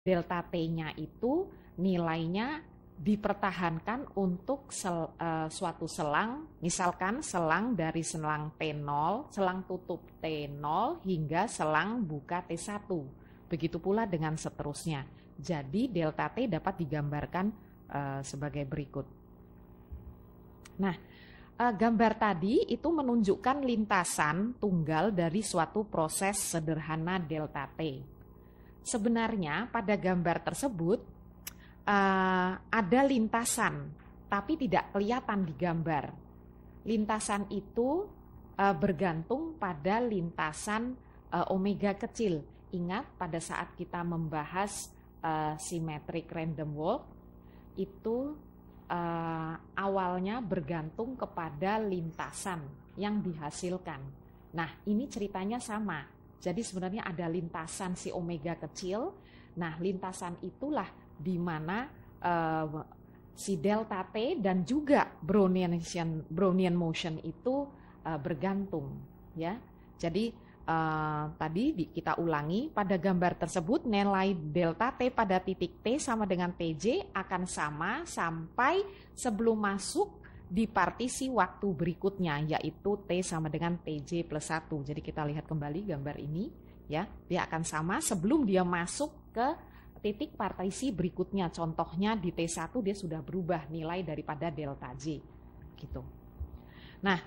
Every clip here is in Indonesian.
delta T-nya itu nilainya dipertahankan untuk suatu selang, misalkan selang dari selang T0, selang tutup T0 hingga selang buka T1. Begitu pula dengan seterusnya. Jadi delta T dapat digambarkan sebagai berikut. Nah, gambar tadi itu menunjukkan lintasan tunggal dari suatu proses sederhana delta T. Sebenarnya pada gambar tersebut ada lintasan, tapi tidak kelihatan di gambar. Lintasan itu bergantung pada lintasan omega kecil. Ingat pada saat kita membahas symmetric random walk, itu awalnya bergantung kepada lintasan yang dihasilkan. Nah, ini ceritanya sama. Jadi sebenarnya ada lintasan si omega kecil. Nah, lintasan itulah di mana si delta T dan juga Brownian motion itu bergantung, ya. Jadi tadi kita ulangi, pada gambar tersebut nilai delta T pada titik T sama dengan TJ akan sama sampai sebelum masuk di partisi waktu berikutnya, yaitu T sama dengan TJ plus 1. Jadi kita lihat kembali gambar ini, ya. Dia akan sama sebelum dia masuk ke titik partisi berikutnya. Contohnya di T1 dia sudah berubah nilai daripada delta J, gitu. Nah,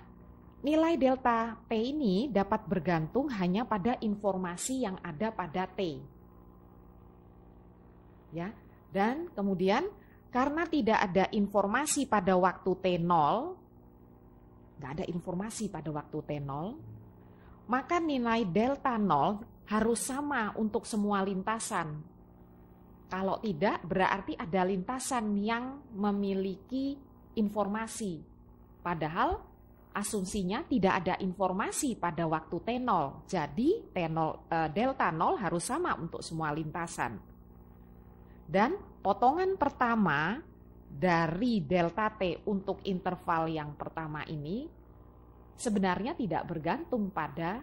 nilai delta T ini dapat bergantung hanya pada informasi yang ada pada T. Ya, dan kemudian karena tidak ada informasi pada waktu T0, nggak ada informasi pada waktu T0, maka nilai delta 0 harus sama untuk semua lintasan. Kalau tidak, berarti ada lintasan yang memiliki informasi. Padahal asumsinya tidak ada informasi pada waktu T0. Jadi delta 0 harus sama untuk semua lintasan. Dan potongan pertama dari delta T untuk interval yang pertama ini sebenarnya tidak bergantung pada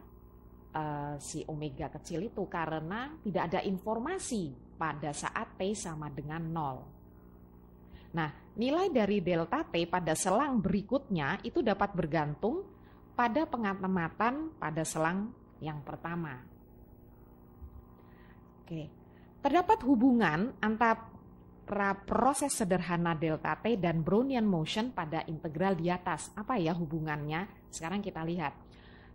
si omega kecil itu, karena tidak ada informasi pada saat T sama dengan 0. Nah, nilai dari delta T pada selang berikutnya itu dapat bergantung pada pengamatan pada selang yang pertama. Oke, terdapat hubungan antara proses sederhana delta T dan Brownian motion pada integral di atas. Apa ya hubungannya? Sekarang kita lihat.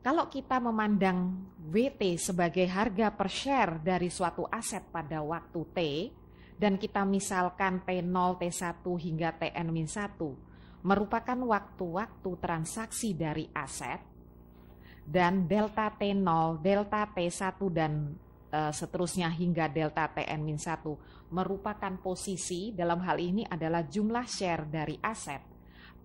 Kalau kita memandang WT sebagai harga per share dari suatu aset pada waktu T, dan kita misalkan T0, T1 hingga Tn-1 merupakan waktu-waktu transaksi dari aset, dan delta T0, delta T1 dan seterusnya hingga delta Tn-1 merupakan posisi, dalam hal ini adalah jumlah share dari aset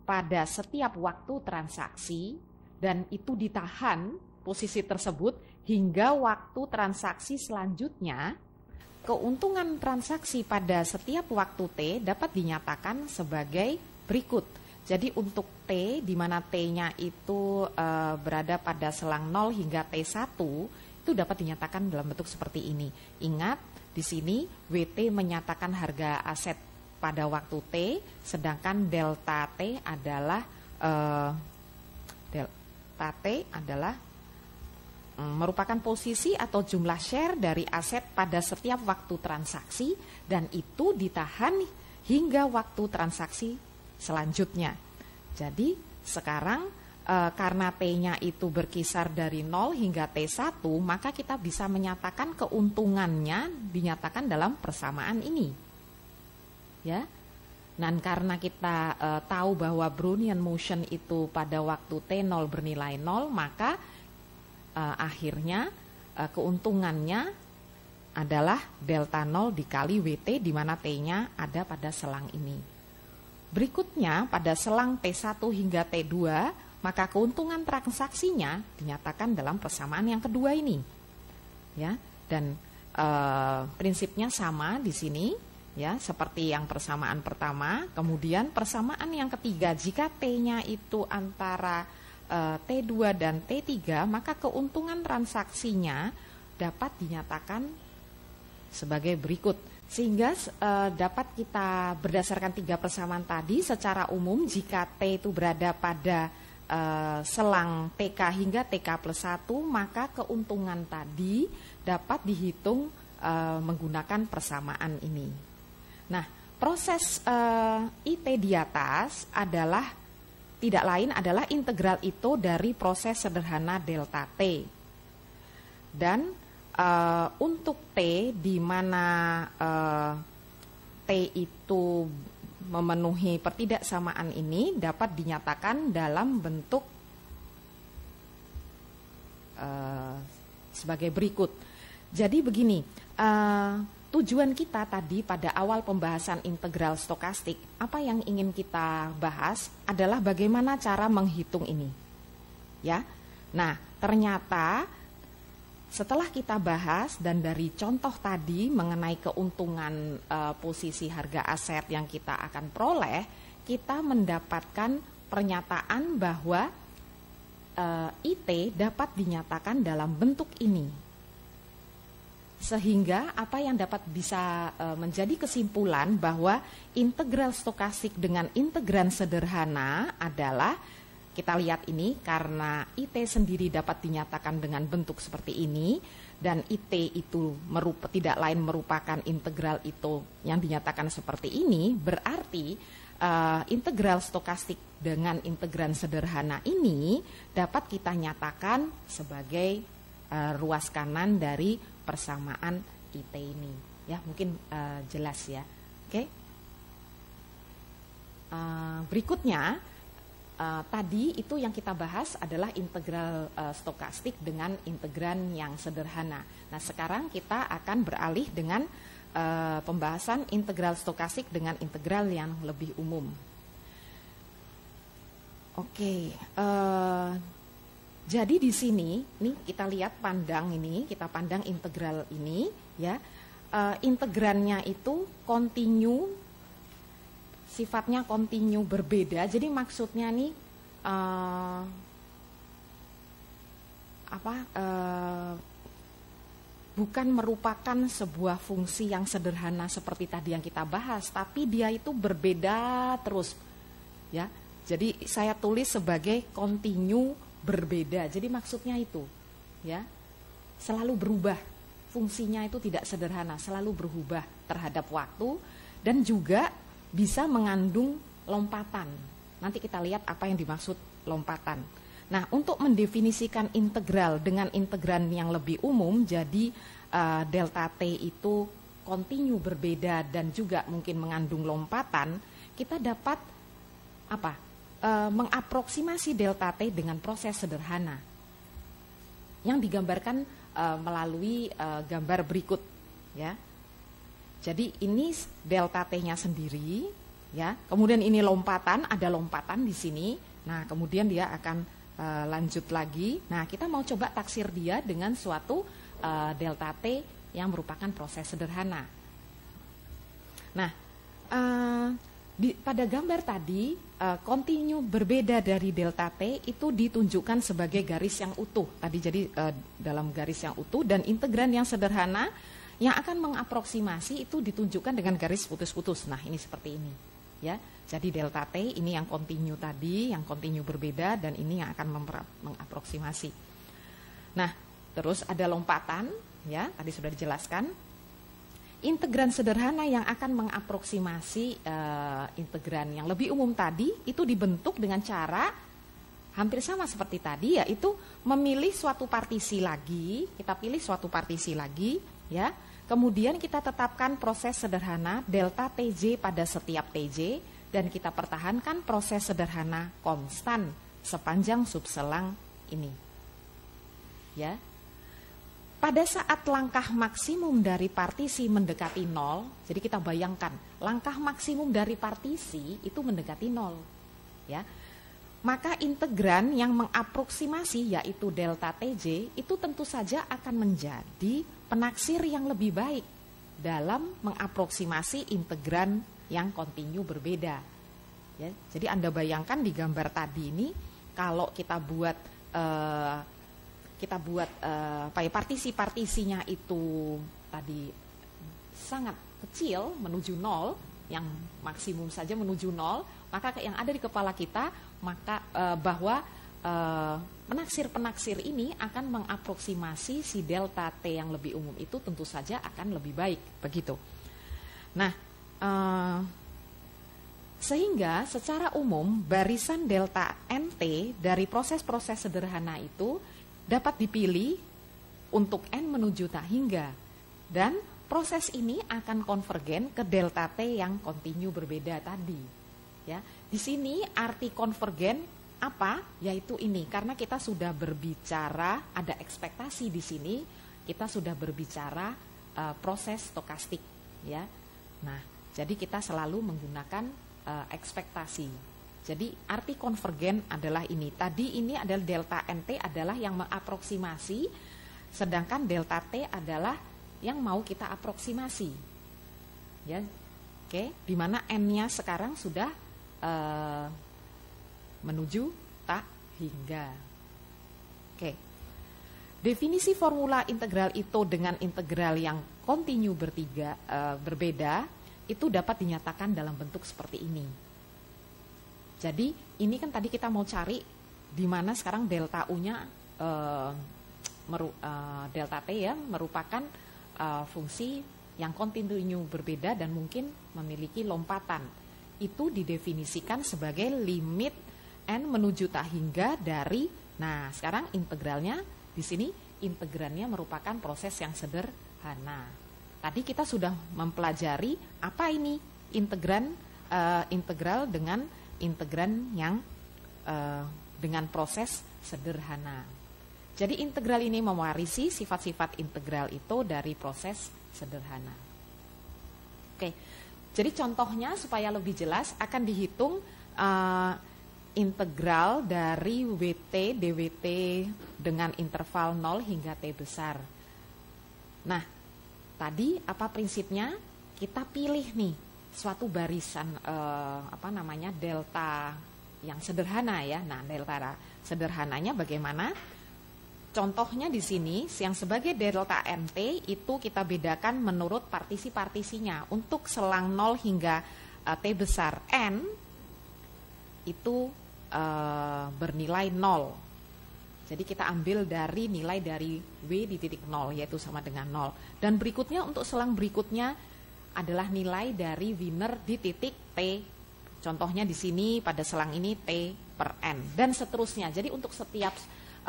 pada setiap waktu transaksi, dan itu ditahan posisi tersebut hingga waktu transaksi selanjutnya. Keuntungan transaksi pada setiap waktu T dapat dinyatakan sebagai berikut. Jadi untuk T, di mana T-nya itu berada pada selang 0 hingga T1, itu dapat dinyatakan dalam bentuk seperti ini. Ingat, di sini WT menyatakan harga aset pada waktu T, sedangkan delta T adalah merupakan posisi atau jumlah share dari aset pada setiap waktu transaksi, dan itu ditahan hingga waktu transaksi selanjutnya. Jadi sekarang karena T-nya itu berkisar dari 0 hingga T1, maka kita bisa menyatakan keuntungannya dinyatakan dalam persamaan ini. Ya. Dan karena kita tahu bahwa Brownian motion itu pada waktu T0 bernilai 0, maka akhirnya keuntungannya adalah delta 0 dikali WT, di mana T-nya ada pada selang ini. Berikutnya pada selang T1 hingga T2, maka keuntungan transaksinya dinyatakan dalam persamaan yang kedua ini. Ya, dan prinsipnya sama di sini. Ya, seperti yang persamaan pertama. Kemudian persamaan yang ketiga, jika T-nya itu antara T2 dan T3, maka keuntungan transaksinya dapat dinyatakan sebagai berikut. Sehingga dapat kita berdasarkan 3 persamaan tadi, secara umum jika T itu berada pada selang TK hingga TK plus 1, maka keuntungan tadi dapat dihitung menggunakan persamaan ini. Nah, proses IT di atas adalah tidak lain adalah integral itu dari proses sederhana delta T. Dan untuk T di mana T itu memenuhi pertidaksamaan ini dapat dinyatakan dalam bentuk sebagai berikut. Jadi begini, tujuan kita tadi pada awal pembahasan integral stokastik, apa yang ingin kita bahas adalah bagaimana cara menghitung ini. Ya. Nah, ternyata setelah kita bahas dan dari contoh tadi mengenai keuntungan posisi harga aset yang kita akan peroleh, kita mendapatkan pernyataan bahwa IT dapat dinyatakan dalam bentuk ini. Sehingga apa yang dapat bisa menjadi kesimpulan bahwa integral stokastik dengan integran sederhana adalah, kita lihat ini karena IT sendiri dapat dinyatakan dengan bentuk seperti ini dan IT itu tidak lain merupakan integral itu yang dinyatakan seperti ini, berarti integral stokastik dengan integran sederhana ini dapat kita nyatakan sebagai ruas kanan dari persamaan IT ini. Ya, mungkin jelas ya. Oke. Berikutnya tadi itu yang kita bahas adalah integral stokastik dengan integran yang sederhana. Nah, sekarang kita akan beralih dengan pembahasan integral stokastik dengan integral yang lebih umum. Oke, jadi di sini nih kita lihat kita pandang integral ini ya. Integrannya itu kontinu, sifatnya kontinu berbeda. Jadi maksudnya nih bukan merupakan sebuah fungsi yang sederhana seperti tadi yang kita bahas, tapi dia itu berbeda terus, ya. Jadi saya tulis sebagai kontinu berbeda. Jadi maksudnya itu, ya, selalu berubah. Fungsinya itu tidak sederhana, selalu berubah terhadap waktu dan juga bisa mengandung lompatan. Nanti kita lihat apa yang dimaksud lompatan. Nah, untuk mendefinisikan integral dengan integran yang lebih umum, jadi delta T itu kontinu berbeda dan juga mungkin mengandung lompatan, kita dapat mengaproksimasi delta T dengan proses sederhana yang digambarkan melalui gambar berikut, ya. Jadi ini delta T-nya sendiri, ya. Kemudian ini lompatan, ada lompatan di sini. Nah, kemudian dia akan lanjut lagi. Nah, kita mau coba taksir dia dengan suatu delta T yang merupakan proses sederhana. Nah, pada gambar tadi, kontinu berbeda dari delta T itu ditunjukkan sebagai garis yang utuh. Tadi jadi dalam garis yang utuh, dan integran yang sederhana yang akan mengaproksimasi itu ditunjukkan dengan garis putus-putus. Nah, ini seperti ini, ya. Jadi delta T ini yang kontinu tadi, yang kontinu berbeda, dan ini yang akan mengaproksimasi. Nah, terus ada lompatan, ya, tadi sudah dijelaskan. Integran sederhana yang akan mengaproksimasi integran yang lebih umum tadi itu dibentuk dengan cara hampir sama seperti tadi, yaitu memilih suatu partisi lagi. Kita pilih suatu partisi lagi, ya. Kemudian kita tetapkan proses sederhana delta Tj pada setiap Tj, dan kita pertahankan proses sederhana konstan sepanjang subselang ini, ya. Pada saat langkah maksimum dari partisi mendekati 0, jadi kita bayangkan langkah maksimum dari partisi itu mendekati 0, ya. Maka integran yang mengaproksimasi yaitu delta Tj itu tentu saja akan menjadi penaksir yang lebih baik dalam mengaproksimasi integran yang kontinu berbeda, ya. Jadi Anda bayangkan di gambar tadi ini, kalau kita buat partisi-partisinya itu tadi sangat kecil menuju nol, yang maksimum saja menuju nol, maka yang ada di kepala kita maka bahwa penaksir-penaksir ini akan mengaproksimasi si delta T yang lebih umum itu tentu saja akan lebih baik, begitu. Nah, sehingga secara umum barisan delta NT dari proses-proses sederhana itu dapat dipilih untuk N menuju tak hingga, dan proses ini akan konvergen ke delta T yang kontinu berbeda tadi. Ya, di sini arti konvergen apa? Yaitu ini, karena kita sudah berbicara, ada ekspektasi di sini, kita sudah berbicara proses stokastik, ya. Nah, jadi kita selalu menggunakan ekspektasi. Jadi arti konvergen adalah ini. Tadi ini adalah delta NT adalah yang mengaproksimasi, sedangkan delta T adalah yang mau kita aproksimasi. Ya, oke. Di mana N-nya sekarang sudah menuju tak hingga. Oke. Definisi formula integral itu dengan integral yang kontinu berbeda itu dapat dinyatakan dalam bentuk seperti ini. Jadi ini kan tadi kita mau cari di mana sekarang delta U-nya delta T ya merupakan fungsi yang kontinu berbeda dan mungkin memiliki lompatan. Itu didefinisikan sebagai limit N menuju tak hingga dari, nah sekarang integralnya di sini integrannya merupakan proses yang sederhana. Tadi kita sudah mempelajari apa ini integral dengan integran yang dengan proses sederhana. Jadi integral ini mewarisi sifat-sifat integral itu dari proses sederhana. Oke, jadi contohnya supaya lebih jelas akan dihitung integral dari WT dWT dengan interval 0 hingga T besar. Nah, tadi apa prinsipnya? Kita pilih nih suatu barisan delta yang sederhana ya. Nah, delta sederhananya bagaimana? Contohnya di sini yang sebagai delta NT itu kita bedakan menurut partisi-partisinya. Untuk selang 0 hingga T besar N itu bernilai 0. Jadi kita ambil dari nilai dari W di titik 0 yaitu sama dengan 0. Dan berikutnya untuk selang berikutnya adalah nilai dari Wiener di titik T. Contohnya di sini pada selang ini T per N dan seterusnya. Jadi untuk setiap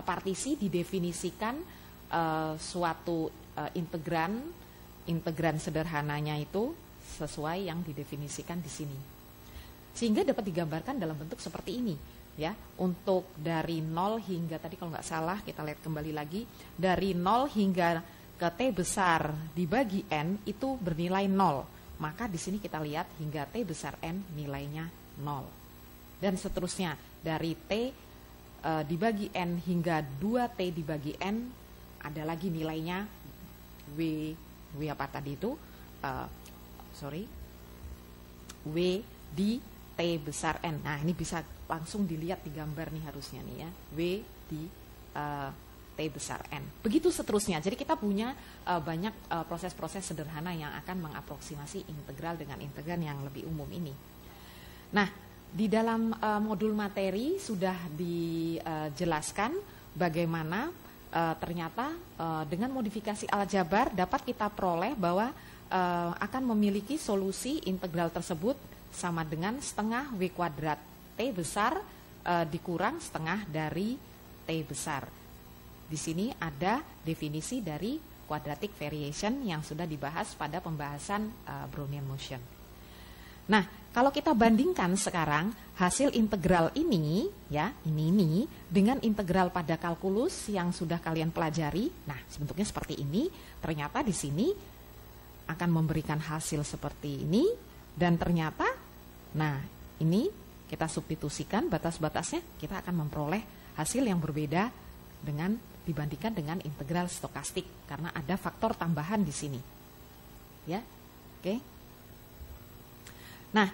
partisi didefinisikan suatu integran sederhananya itu sesuai yang didefinisikan di sini. Sehingga dapat digambarkan dalam bentuk seperti ini. Ya, untuk dari 0 hingga tadi kalau nggak salah kita lihat kembali lagi dari 0 hingga ke T besar dibagi N itu bernilai 0. Maka di sini kita lihat hingga T besar N nilainya 0. Dan seterusnya dari T dibagi N hingga 2T dibagi N ada lagi nilainya W apa tadi itu W di T besar N. Nah ini bisa langsung dilihat di gambar nih harusnya nih ya, W di T besar N. Begitu seterusnya. Jadi kita punya banyak proses-proses sederhana yang akan mengaproksimasi integral dengan integran yang lebih umum ini. Nah, di dalam modul materi sudah dijelaskan bagaimana ternyata dengan modifikasi aljabar dapat kita peroleh bahwa akan memiliki solusi integral tersebut sama dengan setengah W kuadrat T besar dikurang setengah dari T besar. Di sini ada definisi dari quadratic variation yang sudah dibahas pada pembahasan Brownian motion. Nah, kalau kita bandingkan sekarang hasil integral ini ya, ini dengan integral pada kalkulus yang sudah kalian pelajari. Nah, bentuknya seperti ini. Ternyata di sini akan memberikan hasil seperti ini dan ternyata nah, ini kita substitusikan batas-batasnya, kita akan memperoleh hasil yang berbeda dengan dibandingkan dengan integral stokastik karena ada faktor tambahan di sini. Ya. Oke. Nah,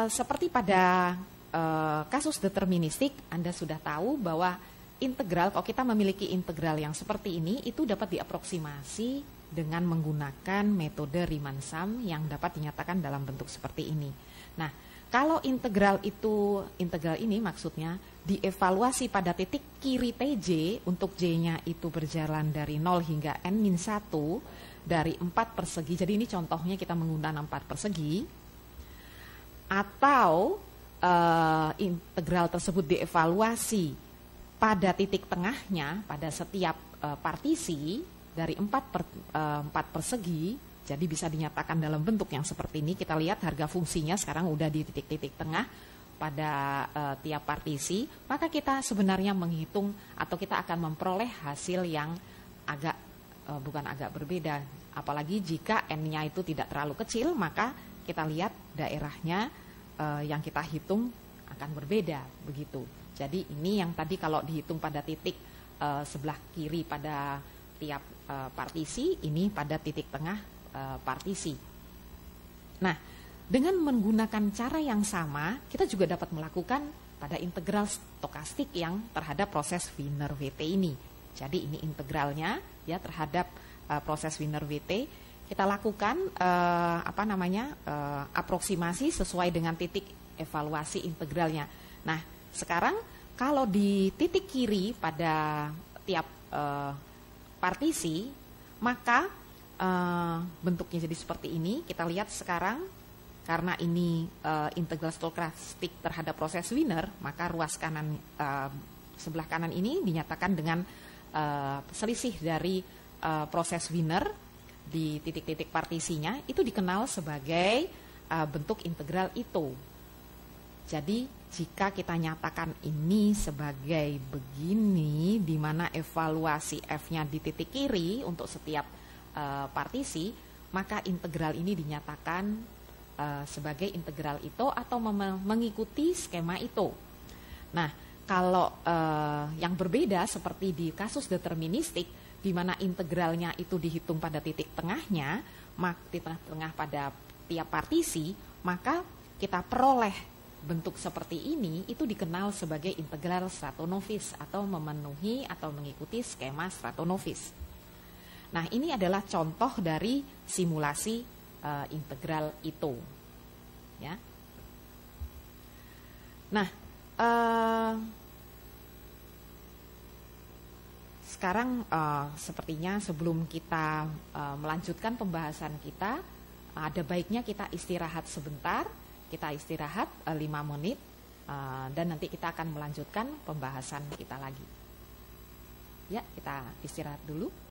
seperti pada kasus deterministik, Anda sudah tahu bahwa integral, kalau kita memiliki integral yang seperti ini, itu dapat diaproksimasi dengan menggunakan metode Riemann-Sum yang dapat dinyatakan dalam bentuk seperti ini. Nah, kalau integral ini maksudnya dievaluasi pada titik kiri TJ untuk J-nya itu berjalan dari 0 hingga N-1 dari 4 persegi. Jadi ini contohnya kita menggunakan 4 persegi. Atau integral tersebut dievaluasi pada titik tengahnya pada setiap partisi dari 4 persegi, jadi bisa dinyatakan dalam bentuk yang seperti ini. Kita lihat harga fungsinya sekarang udah di titik-titik tengah pada tiap partisi, maka kita sebenarnya menghitung atau kita akan memperoleh hasil yang bukan agak berbeda. Apalagi jika N-nya itu tidak terlalu kecil, maka kita lihat daerahnya yang kita hitung akan berbeda, begitu. Jadi ini yang tadi kalau dihitung pada titik sebelah kiri pada tiap partisi, ini pada titik tengah partisi. Nah, dengan menggunakan cara yang sama, kita juga dapat melakukan pada integral stokastik yang terhadap proses Wiener-Wt ini. Jadi ini integralnya ya terhadap proses Wiener-Wt. Kita lakukan aproksimasi sesuai dengan titik evaluasi integralnya. Nah, sekarang kalau di titik kiri pada tiap partisi, maka bentuknya jadi seperti ini. Kita lihat sekarang, karena ini integral stokastik terhadap proses Wiener, maka ruas kanan sebelah kanan ini dinyatakan dengan selisih dari proses Wiener di titik-titik partisinya, itu dikenal sebagai bentuk integral itu. Jadi jika kita nyatakan ini sebagai begini, di mana evaluasi F-nya di titik kiri untuk setiap partisi, maka integral ini dinyatakan sebagai integral itu atau mengikuti skema itu. Nah, kalau yang berbeda seperti di kasus deterministik, di mana integralnya itu dihitung pada titik tengahnya, di tengah-tengah pada tiap partisi, maka kita peroleh bentuk seperti ini, itu dikenal sebagai integral Stratonovis atau memenuhi atau mengikuti skema Stratonovis. Nah, ini adalah contoh dari simulasi integral itu. Ya. Nah, sekarang sepertinya sebelum kita melanjutkan pembahasan kita, ada baiknya kita istirahat sebentar. Kita istirahat 5 menit dan nanti kita akan melanjutkan pembahasan kita lagi. Ya, kita istirahat dulu.